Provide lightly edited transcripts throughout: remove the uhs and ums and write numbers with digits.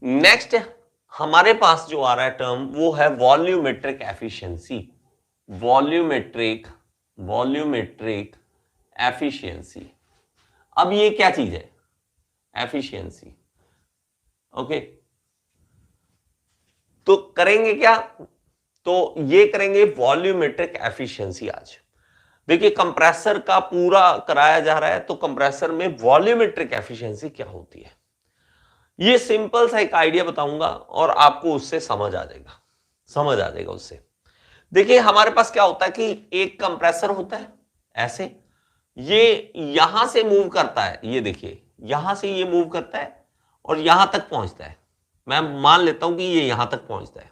Next हमारे पास जो आ रहा है टर्म वो है volumetric efficiency. Volumetric volumetric efficiency. अब ये क्या चीज है? एफिशिएंसी। ओके, तो करेंगे क्या? तो ये करेंगे वॉल्यूमेट्रिक एफिशिएंसी आज। देखिए कंप्रेसर का पूरा कराया जा रहा है, तो कंप्रेसर में वॉल्यूमेट्रिक एफिशिएंसी क्या होती है, ये सिंपल सा एक आइडिया बताऊंगा और आपको उससे समझ आ जाएगा उससे। देखिए हमारे पास क्या होता है कि एक कंप्रेसर होता है ऐसे, ये यहां से मूव करता है, ये देखिए यहां से ये मूव करता है और यहां तक पहुंचता है। मैं मान लेता हूं कि ये यहां तक पहुंचता है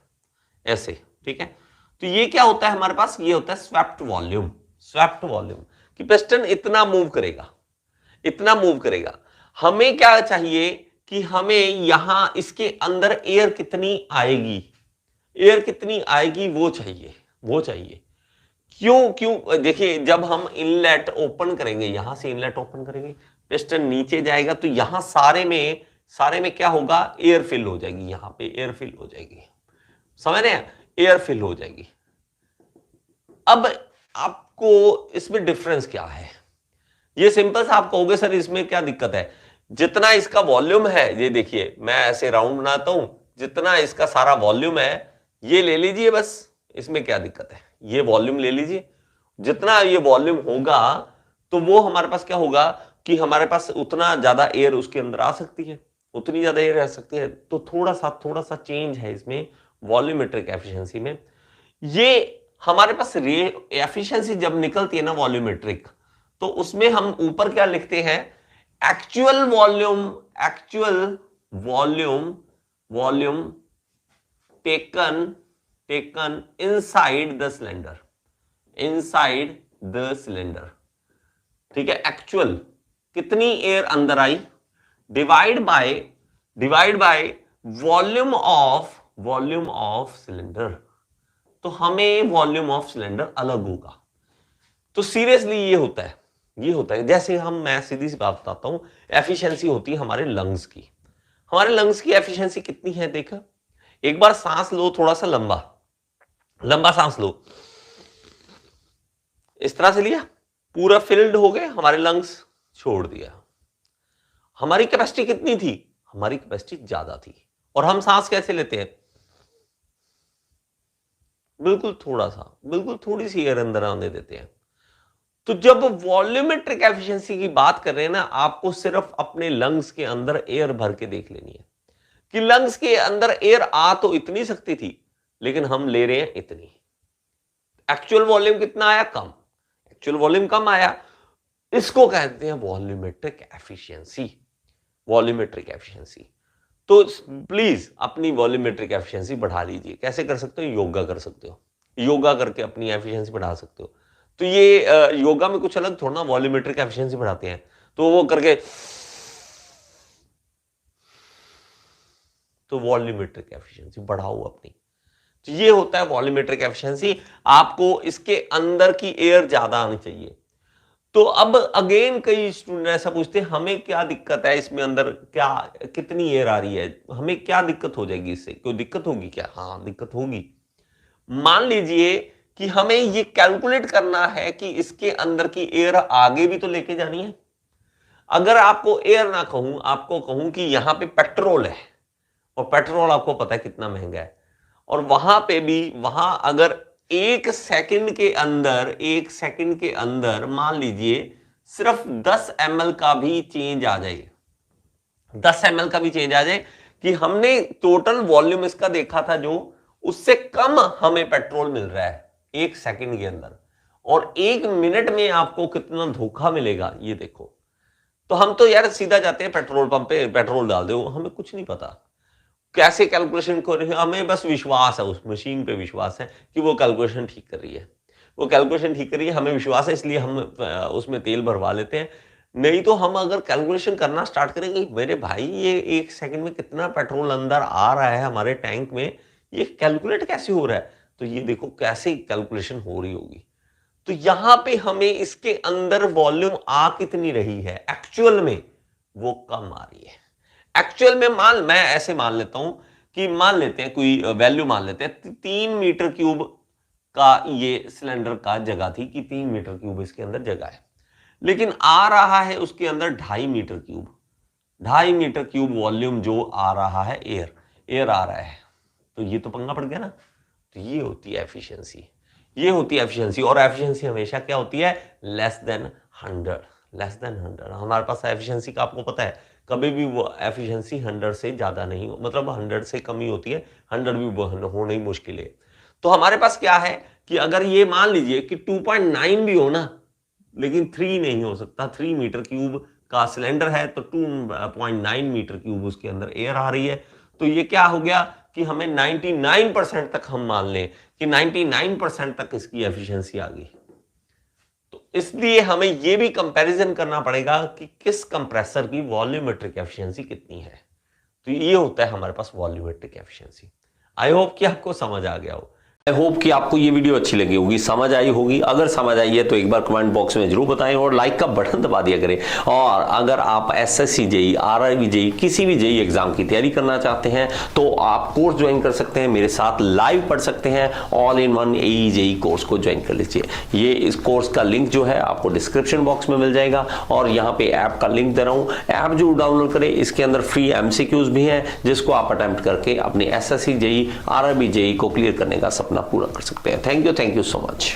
ऐसे, ठीक है। तो ये क्या होता है हमारे पास? ये होता है स्वेप्ट वॉल्यूम। स्वेप्ट वॉल्यूम कि पिस्टन इतना मूव करेगा, इतना मूव करेगा। हमें क्या चाहिए कि हमें यहां इसके अंदर एयर कितनी आएगी, एयर कितनी आएगी वो चाहिए, वो चाहिए। क्यों क्यों? देखिए जब हम इनलेट ओपन करेंगे, यहां से इनलेट ओपन करेंगे, पिस्टन नीचे जाएगा, तो यहां सारे में क्या होगा? एयर फिल हो जाएगी, यहां पे एयर फिल हो जाएगी, समझ रहे हैं? एयर फिल हो जाएगी। अब आपको इसमें डिफरेंस क्या है? ये सिंपल सा आप कहोगे सर इसमें क्या दिक्कत है? जितना इसका वॉल्यूम है, ये देखिए मैं ऐसे राउंड बनाता हूं, जितना इसका सारा वॉल्यूम है ये ले लीजिए बस, इसमें क्या दिक्कत है? ये वॉल्यूम ले लीजिए, जितना ये वॉल्यूम होगा तो वो हमारे पास क्या होगा कि हमारे पास उतना ज्यादा एयर उसके अंदर आ सकती है, उतनी ज्यादा एयर आ सकती है। तो थोड़ा सा चेंज है इसमें वॉल्यूमेट्रिक एफिशिएंसी में। ये हमारे पास एफिशिएंसी जब निकलती है ना वॉल्यूमेट्रिक, तो उसमें हम ऊपर क्या लिखते हैं? Actual volume, actual volume, volume taken inside the cylinder, inside the cylinder, ठीक है। एक्चुअल कितनी एयर अंदर आई, divide by volume of cylinder, तो हमें वॉल्यूम ऑफ सिलेंडर अलग होगा। तो सीरियसली ये होता है, ये होता है। जैसे मैं सीधी सी बात बताता हूं, एफिशिएंसी होती है हमारे लंग्स की। हमारे लंग्स की एफिशिएंसी कितनी है? देखा, एक बार सांस लो, थोड़ा सा लंबा लंबा सांस लो, इस तरह से लिया, पूरा फिल्ड हो गए हमारे लंग्स, छोड़ दिया। हमारी कैपेसिटी कितनी थी? हमारी कैपेसिटी ज्यादा थी। और हम सांस कैसे लेते हैं? बिल्कुल थोड़ा सा, बिल्कुल थोड़ी सी एयर अंदर आने देते हैं। तो जब वॉल्यूमेट्रिक एफिशिएंसी की बात कर रहे हैं ना, आपको सिर्फ अपने लंग्स के अंदर एयर भर के देख लेनी है कि लंग्स के अंदर एयर आ तो इतनी सकती थी, लेकिन हम ले रहे हैं इतनी। एक्चुअल वॉल्यूम कितना आया? कम। एक्चुअल वॉल्यूम कम आया, इसको कहते हैं वॉल्यूमेट्रिक एफिशिएंसी। Volumetric efficiency. तो प्लीज अपनी वॉल्यूमेट्रिक एफिशिएंसी बढ़ा लीजिए। कैसे कर सकते हो? योगा कर सकते हो, योगा करके अपनी एफिशिएंसी बढ़ा सकते हो। तो ये योगा में कुछ अलग थोड़ा ना वॉल्यूमेट्रिक एफिशिएंसी बढ़ाते हैं, तो वो करके, तो वॉल्यूमेट्रिक एफिशिएंसी बढ़ाओ अपनी। तो ये होता है वॉल्यूमेट्रिक एफिशिएंसी। आपको इसके अंदर की एयर ज्यादा आनी चाहिए। तो अब अगेन कई स्टूडेंट ऐसा पूछते हैं हमें क्या दिक्कत है इसमें अंदर, क्या कितनी एयर आ रही है, हमें क्या दिक्कत हो जाएगी इससे? कोई दिक्कत होगी क्या? हाँ दिक्कत होगी। मान लीजिए कि हमें ये कैलकुलेट करना है कि इसके अंदर की एयर आगे भी तो लेके जानी है। अगर आपको एयर ना कहूं, आपको कहूं कि यहां पे पेट्रोल है, और पेट्रोल आपको पता है कितना महंगा है, और वहां पे भी, वहां अगर एक सेकंड के अंदर मान लीजिए सिर्फ 10 ml का भी चेंज आ जाए, 10 ml का भी चेंज आ जाए, कि हमने टोटल वॉल्यूम इसका देखा था जो, उससे कम हमें पेट्रोल मिल रहा है एक सेकंड के अंदर, और एक मिनट में आपको कितना धोखा मिलेगा ये देखो। तो हम तो यार सीधा जाते हैं पेट्रोल पंप पे, पेट्रोल डाल दो, हमें कुछ नहीं पता कैसे कैलकुलेशन कर रही है, हमें बस विश्वास है, उस मशीन पे विश्वास है कि वो कैलकुलेशन ठीक कर रही है, वो कैलकुलेशन ठीक कर रही है, हमें विश्वास है, इसलिए हम उसमें तेल भरवा लेते हैं। नहीं तो हम अगर कैलकुलेशन करना स्टार्ट करेंगे, मेरे भाई ये एक सेकंड में कितना पेट्रोल अंदर आ रहा है हमारे टैंक में, ये कैलकुलेट कैसे हो रहा है? तो ये देखो कैसे कैलकुलेशन हो रही होगी। तो यहां पे हमें इसके अंदर वॉल्यूम आ कितनी रही है एक्चुअल में? वो कम आ रही है। एक्चुअल में मैं ऐसे मान लेता हूं कि मान लेते हैं कोई वैल्यू मान लेते हैं 3 मीटर क्यूब का ये सिलेंडर का जगह थी कि 3 मीटर क्यूब इसके अंदर जगह है, लेकिन आ रहा है उसके अंदर 2.5 metre cube, 2.5 metre cube volume जो आ रहा है एयर आ रहा है, तो ये तो पंगा पड़ गया ना। तो ये होती है एफिशिएंसी, ये होती है एफिशिएंसी। और एफिशिएंसी हमेशा क्या होती है? Less than 100, less than 100। हमारे पास एफिशिएंसी का आपको पता है कभी भी वो एफिशिएंसी 100 से ज्यादा नहीं हो, मतलब 100 से कम ही होती है, 100 भी होना ही मुश्किल है। तो हमारे पास क्या है कि अगर ये मान लीजिए कि 2.9 भी हो ना, लेकिन 3 नहीं हो सकता। 3 मीटर क्यूब का सिलेंडर है तो 2.9 मीटर क्यूब उसके अंदर एयर आ रही है। तो ये क्या हो गया कि हमें 99% तक हम मान लें कि 99% तक इसकी एफिशिएंसी आ गई। तो इसलिए हमें यह भी कंपैरिजन करना पड़ेगा कि किस कंप्रेसर की वॉल्यूमेट्रिक एफिशिएंसी कितनी है। तो ये होता है हमारे पास वॉल्यूमेट्रिक एफिशिएंसी। आई होप कि आपको समझ आ गया हो। आई होप कि आपको ये वीडियो अच्छी लगी होगी, समझ आई होगी। अगर समझ आई है तो एक बार कमेंट बॉक्स में जरूर बताएं और लाइक का बटन दबा दिया करें। और अगर आप एसएससी जेईई, आरआरबी जेईई, किसी भी जेईई एग्जाम की तैयारी करना चाहते हैं तो आप कोर्स ज्वाइन कर सकते हैं, मेरे साथ लाइव पढ़ सकते हैं। All in one AE JEE course को ज्वाइन कर लीजिए। ये इस कोर्स का लिंक जो है आपको डिस्क्रिप्शन बॉक्स में मिल जाएगा और यहाँ पे ऐप का लिंक दे रहा हूँ, ऐप जरूर डाउनलोड करें। इसके अंदर फ्री एमसीक्यूज भी हैं जिसको आप अटेम्प्ट करके अपनी एसएससी जेईई, आरआरबी जेईई को क्लियर करने का सपना पूरा कर सकते हैं। Thank you so much.